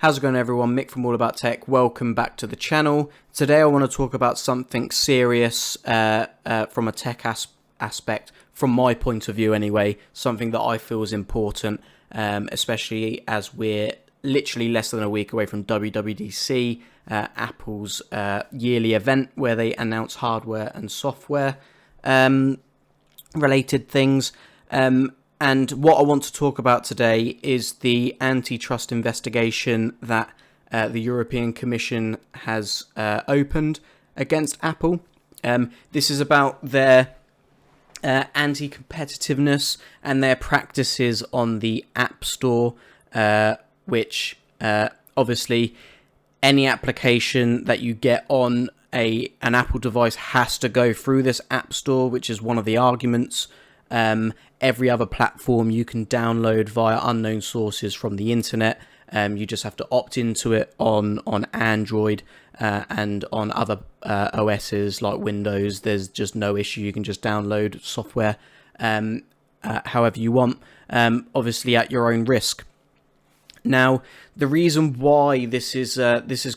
How's it going, everyone? Mick from All About Tech. Welcome back to the channel. Today I want to talk about something serious from a tech aspect, from my point of view anyway, something that I feel is important, especially as we're literally less than a week away from WWDC, Apple's yearly event where they announce hardware and software related things. And what I want to talk about today is the antitrust investigation that the European Commission has opened against Apple. This is about their anti-competitiveness and their practices on the App Store, which obviously any application that you get on an Apple device has to go through this App Store, which is one of the arguments. Every other platform you can download via unknown sources from the internet. You just have to opt into it on Android and on other OSs like Windows. There's just no issue. You can just download software however you want, obviously at your own risk. Now, the reason why this has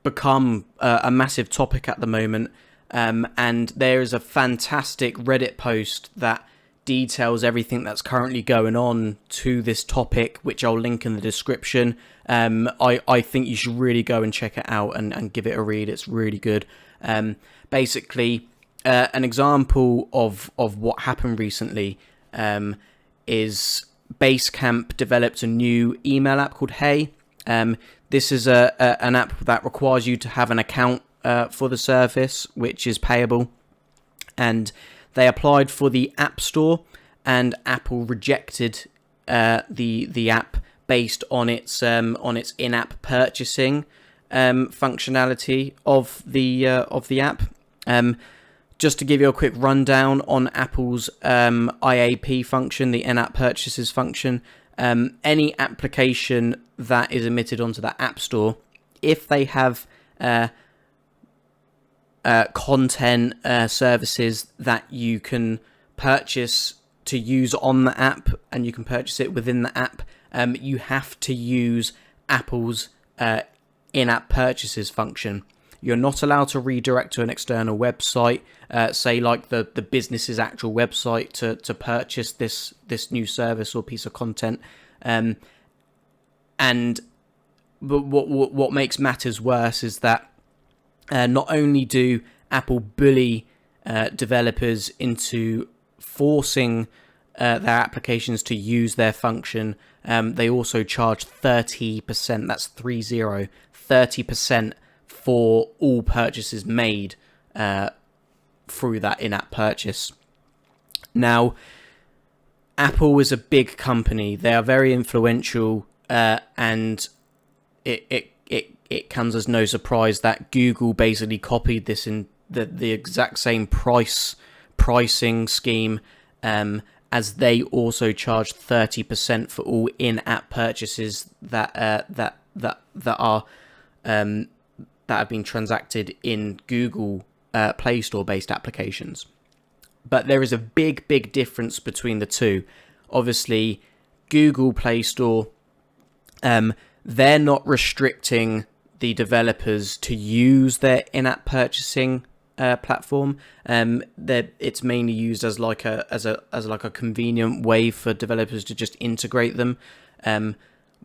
become a massive topic at the moment, and there is a fantastic Reddit post that details everything that's currently going on to this topic, which I'll link in the description. I think you should really go and check it out and give it a read. It's really good. Basically, an example of what happened recently is Basecamp developed a new email app called Hey. This is an app that requires you to have an account for the service, which is payable, and they applied for the App Store, and Apple rejected the app based on its in-app purchasing functionality of the app. Just to give you a quick rundown on Apple's IAP function, the in-app purchases function, any application that is emitted onto the App Store, if they have content services that you can purchase to use on the app, and you can purchase it within the app, you have to use Apple's in-app purchases function. You're not allowed to redirect to an external website, say like the business's actual website, to purchase this new service or piece of content. But what makes matters worse is that not only do Apple bully developers into forcing their applications to use their function, they also charge 30%, that's 30% for all purchases made through that in-app purchase. Now, Apple is a big company. They are very influential, and it comes as no surprise that Google basically copied this in the exact same pricing scheme, as they also charge 30% for all in-app purchases that have been transacted in Google Play Store based applications. But there is a big difference between the two. Obviously, Google Play Store, they're not restricting the developers to use their in-app purchasing platform. It's mainly used as like a convenient way for developers to just integrate them,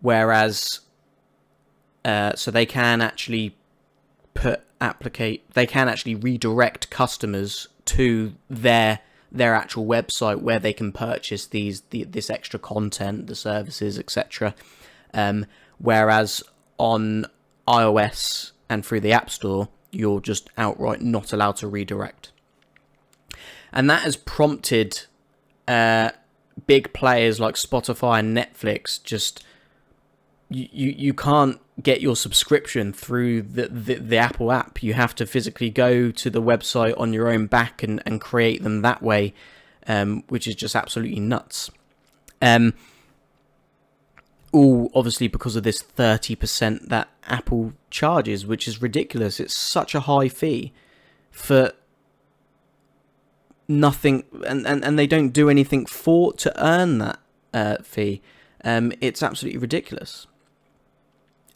whereas so they can actually redirect customers to their actual website where they can purchase this extra content, the services, etc. Whereas on iOS and through the App Store, you're just outright not allowed to redirect. And that has prompted big players like Spotify and Netflix just you can't get your subscription through the Apple app. You have to physically go to the website on your own back and create them that way, which is just absolutely nuts. All obviously because of this 30% that Apple charges, which is ridiculous. It's such a high fee for nothing, and they don't do anything to earn that fee. It's absolutely ridiculous.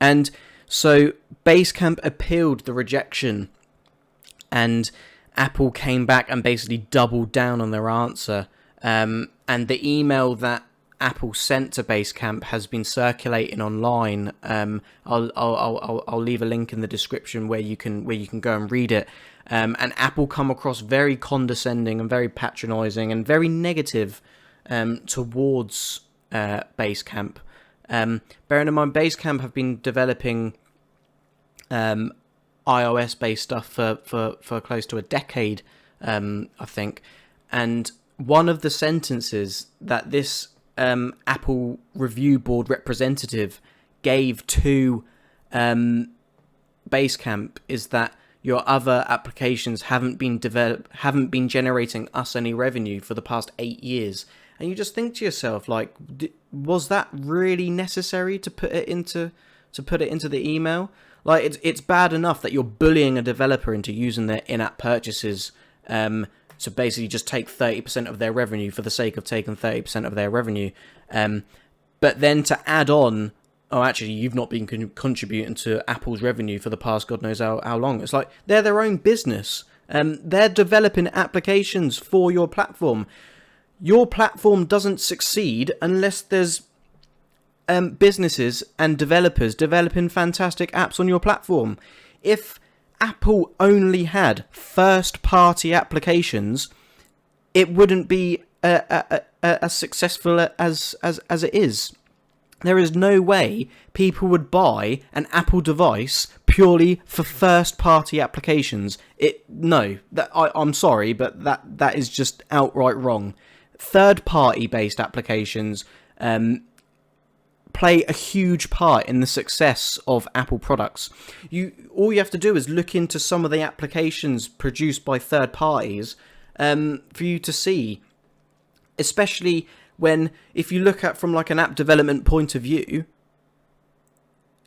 And so Basecamp appealed the rejection, and Apple came back and basically doubled down on their answer. And the email that Apple sent to Basecamp has been circulating online. I'll leave a link in the description where you can go and read it. And Apple come across very condescending and very patronising and very negative towards Basecamp. Bearing in mind, Basecamp have been developing iOS-based stuff for close to a decade, I think. And one of the sentences that this Apple Review Board representative gave to Basecamp is that your other applications haven't been generating us any revenue for the past 8 years. And you just think to yourself, like, was that really necessary to put it into the email? Like, it's bad enough that you're bullying a developer into using their in-app purchases to basically just take 30% of their revenue for the sake of taking 30% of their revenue. But then to add on, oh, actually, you've not been contributing to Apple's revenue for the past God knows how long. It's like, they're their own business. They're developing applications for your platform. Your platform doesn't succeed unless there's businesses and developers developing fantastic apps on your platform. If Apple only had first-party applications, it wouldn't be as successful as it is. There is no way people would buy an Apple device purely for first-party applications. I'm sorry, but that is just outright wrong. Third-party based applications play a huge part in the success of Apple products. All you have to do is look into some of the applications produced by third parties for you to see, especially if you look at from like an app development point of view,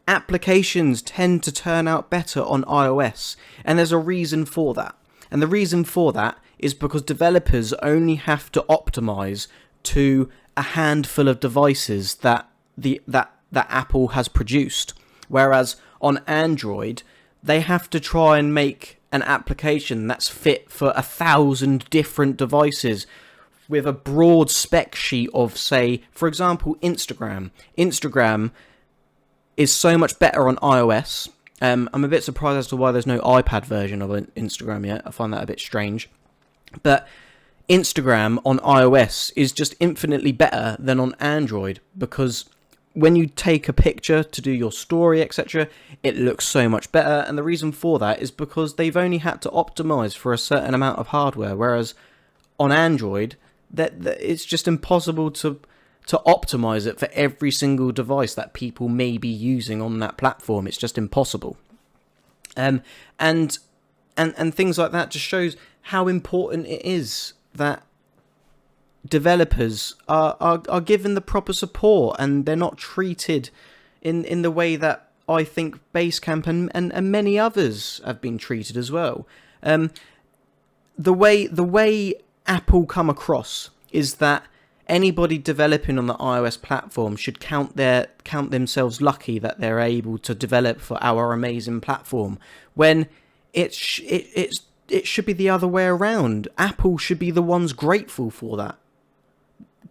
applications tend to turn out better on iOS, and there's a reason for that. And the reason for that is because developers only have to optimize to a handful of devices that Apple has produced, whereas on Android they have to try and make an application that's fit for 1,000 different devices with a broad spec sheet of, say, for example, Instagram. Instagram is so much better on iOS. I'm a bit surprised as to why there's no iPad version of Instagram yet. I find that a bit strange. But Instagram on iOS is just infinitely better than on Android, because when you take a picture to do your story, etc., it looks so much better. And the reason for that is because they've only had to optimize for a certain amount of hardware, whereas on Android, that it's just impossible to optimize it for every single device that people may be using on that platform. It's just impossible. And things like that just shows how important it is that developers are given the proper support, and they're not treated in the way that I think Basecamp and many others have been treated as well. The way Apple come across is that anybody developing on the iOS platform should count themselves lucky that they're able to develop for our amazing platform, when it should be the other way around. Apple should be the ones grateful for that.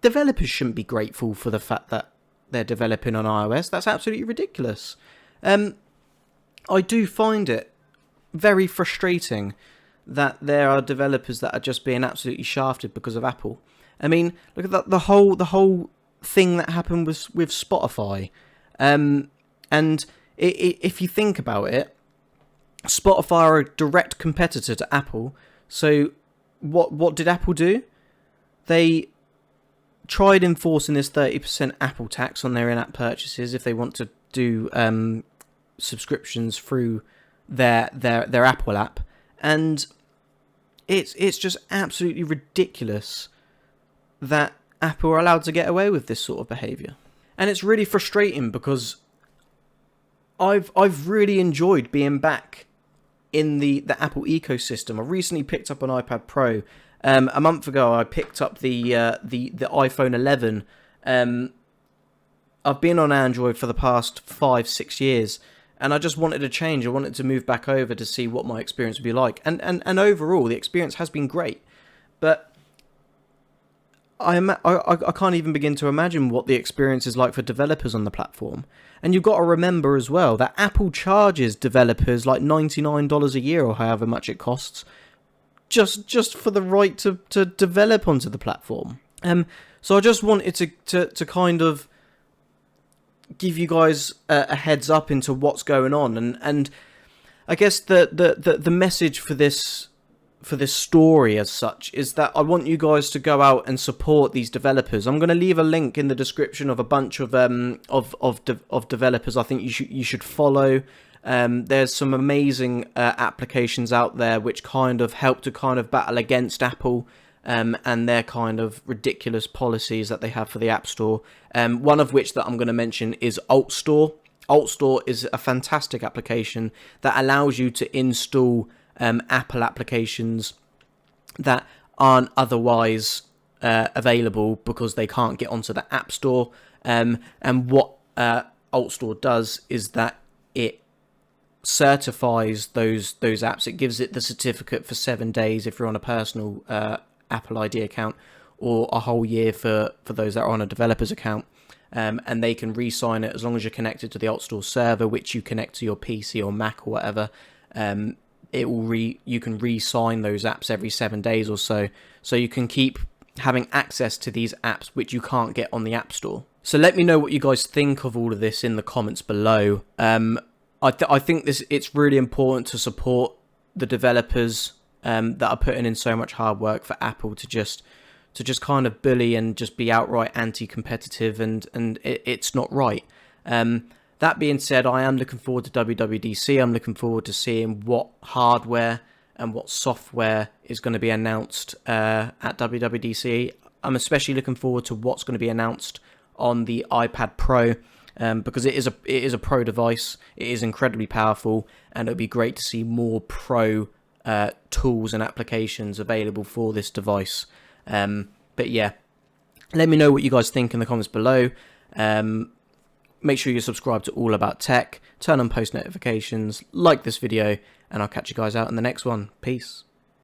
Developers shouldn't be grateful for the fact that they're developing on iOS. That's absolutely ridiculous. I do find it very frustrating that there are developers that are just being absolutely shafted because of Apple. I mean, look at the whole thing that happened with Spotify, and if you think about it, Spotify are a direct competitor to Apple. So what did Apple do? They tried enforcing this 30% Apple tax on their in-app purchases if they want to do subscriptions through their Apple app, and it's just absolutely ridiculous that Apple are allowed to get away with this sort of behaviour. And it's really frustrating because I've really enjoyed being back in the Apple ecosystem. I recently picked up an iPad Pro. A month ago, I picked up the iPhone 11, I've been on Android for the past 5-6 years, and I just wanted to change. I wanted to move back over to see what my experience would be like. And overall, the experience has been great. But I can't even begin to imagine what the experience is like for developers on the platform. And you've got to remember as well that Apple charges developers like $99 a year or however much it costs just for the right to develop onto the platform. So I just wanted to kind of give you guys a heads up into what's going on, and I guess the message for this story as such is that I want you guys to go out and support these developers. I'm going to leave a link in the description of a bunch of developers I think you should follow. There's some amazing applications out there which kind of help to kind of battle against Apple and their kind of ridiculous policies that they have for the App Store. One of which that I'm going to mention is AltStore. AltStore is a fantastic application that allows you to install Apple applications that aren't otherwise available because they can't get onto the App Store. And what AltStore does is that it certifies those apps. It gives it the certificate for 7 days if you're on a personal Apple ID account, or a whole year for those that are on a developer's account. And they can re-sign it as long as you're connected to the AltStore server, which you connect to your PC or Mac or whatever. You can re-sign those apps every 7 days or so you can keep having access to these apps which you can't get on the App Store. So let me know what you guys think of all of this in the comments below. I think it's really important to support the developers that are putting in so much hard work for Apple to just kind of bully and just be outright anti-competitive, and it's not right. That being said, I am looking forward to WWDC. I'm looking forward to seeing what hardware and what software is going to be announced at WWDC. I'm especially looking forward to what's going to be announced on the iPad Pro, because it is a pro device. It is incredibly powerful, and it'll be great to see more pro tools and applications available for this device. But yeah, let me know what you guys think in the comments below. Make sure you subscribe to All About Tech, turn on post notifications, like this video, and I'll catch you guys out in the next one. Peace.